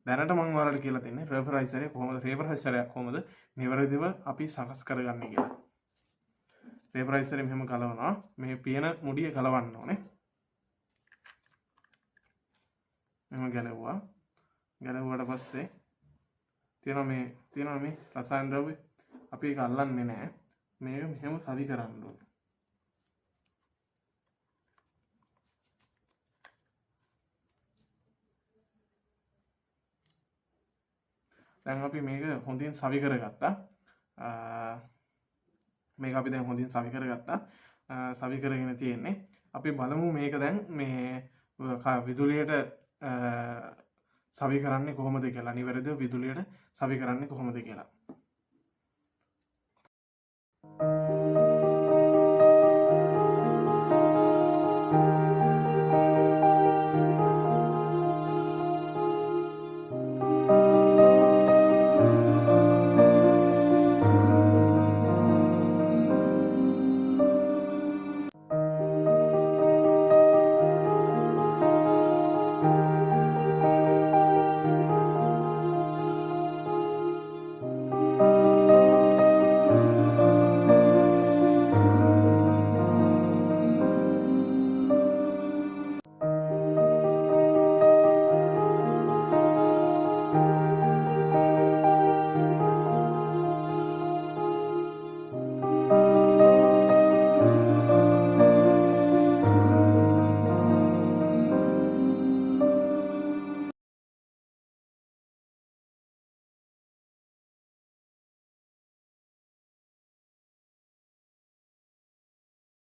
දැනට මම ඔයාලට කියලා දෙන්නේ වේපරයිසර් එක කොහොමද නිවැරදිව අපි සකස් කරගන්නේ කියලා. වේපරයිසර් එක මෙහෙම ගලවනවා. මේ පියන මුඩිය ගලවන්න ඕනේ. මෙහෙම ගැලවුවා. ගැලවුවාට පස්සේ තියෙනවා මේ රසායන ද්‍රව්‍ය. අපි ඒක අල්ලන්නේ නැහැ. මේක මෙහෙම සවි කරන්න ඕනේ. දැන් අපි මේක හොඳින් සවි කරගත්තා. මේක අපි දැන් හොඳින් සවි කරගත්තා. සවි කරගෙන තියෙන්නේ. අපි බලමු මේක දැන් මේ විදුලියට සවි කරන්නේ කොහොමද කියලා. නිවැරදිව විදුලියට සවි කරන්නේ කොහොමද කියලා.